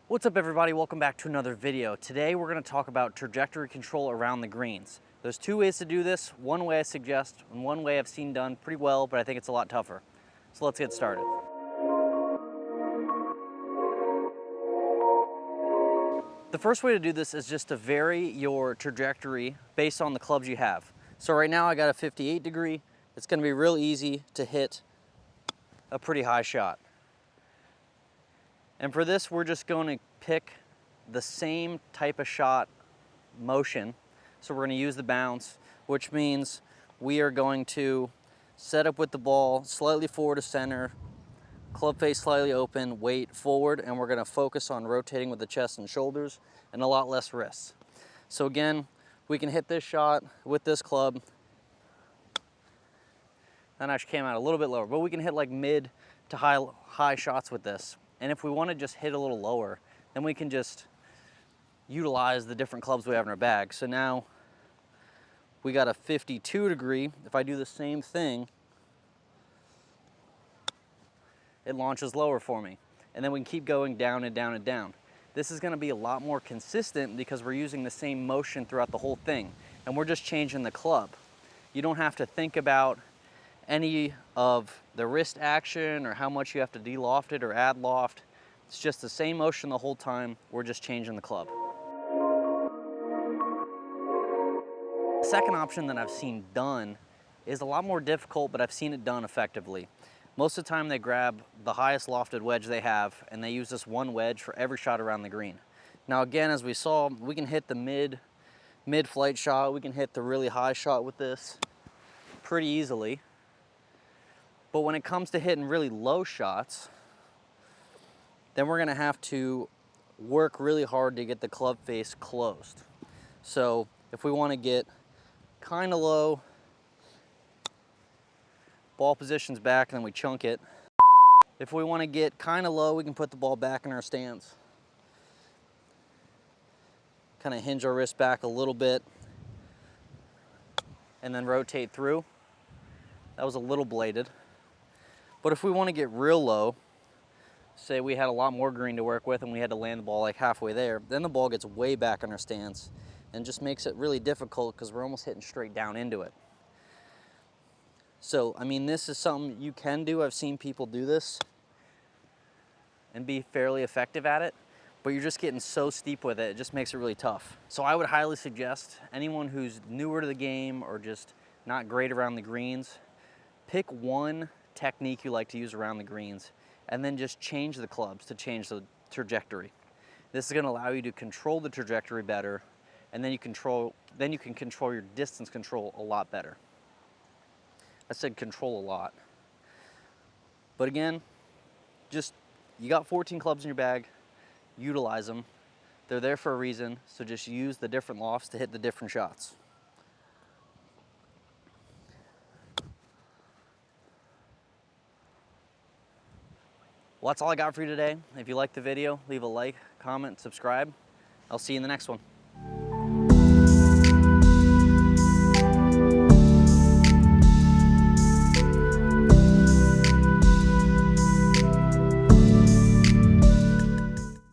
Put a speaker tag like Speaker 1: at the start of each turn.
Speaker 1: What's up everybody, welcome back to another video. Today we're going to talk about trajectory control around the greens. There's two ways to do this. One way I suggest and one way I've seen done pretty well, but I think it's a lot tougher. So let's get started. The first way to do this is just to vary your trajectory based on the clubs you have. So right now I got a 58 degree. It's going to be real easy to hit a pretty high shot. And for this, we're just going to pick the same type of shot motion. So we're going to use the bounce, which means we are going to set up with the ball slightly forward to center, club face slightly open, weight forward, and we're going to focus on rotating with the chest and shoulders and a lot less wrists. So again, we can hit this shot with this club. That actually came out a little bit lower, but we can hit like mid to high shots with this. And if we want to just hit a little lower, then we can just utilize the different clubs we have in our bag. So now we got a 52 degree. If I do the same thing, it launches lower for me. And then we can keep going down and down and down. This is going to be a lot more consistent because we're using the same motion throughout the whole thing. And we're just changing the club. You don't have to think about any of the wrist action or how much you have to de-loft it or add loft. It's just the same motion the whole time. We're just changing the club. The second option that I've seen done is a lot more difficult, but I've seen it done effectively. Most of the time they grab the highest lofted wedge they have and they use this one wedge for every shot around the green. Now again, as we saw, we can hit the mid-flight shot. We can hit the really high shot with this pretty easily. But when it comes to hitting really low shots, then we're gonna have to work really hard to get the club face closed. So if we wanna get kinda low, ball position's back and then we chunk it. If we wanna get kinda low, we can put the ball back in our stance. Kinda hinge our wrist back a little bit and then rotate through. That was a little bladed. But if we want to get real low, say we had a lot more green to work with and we had to land the ball like halfway there, then the ball gets way back in our stance and just makes it really difficult because we're almost hitting straight down into it. So, I mean, this is something you can do. I've seen people do this and be fairly effective at it, but you're just getting so steep with it, it just makes it really tough. So I would highly suggest anyone who's newer to the game or just not great around the greens, pick one technique you like to use around the greens and then just change the clubs to change the trajectory. This is going to allow you to control the trajectory better, and then you can control your distance control a lot better. I said control a lot. But again, just you got 14 clubs in your bag, utilize them. They're there for a reason, so just use the different lofts to hit the different shots. Well, that's all I got for you today. If you liked the video, leave a like, comment, subscribe. I'll see you in the next one.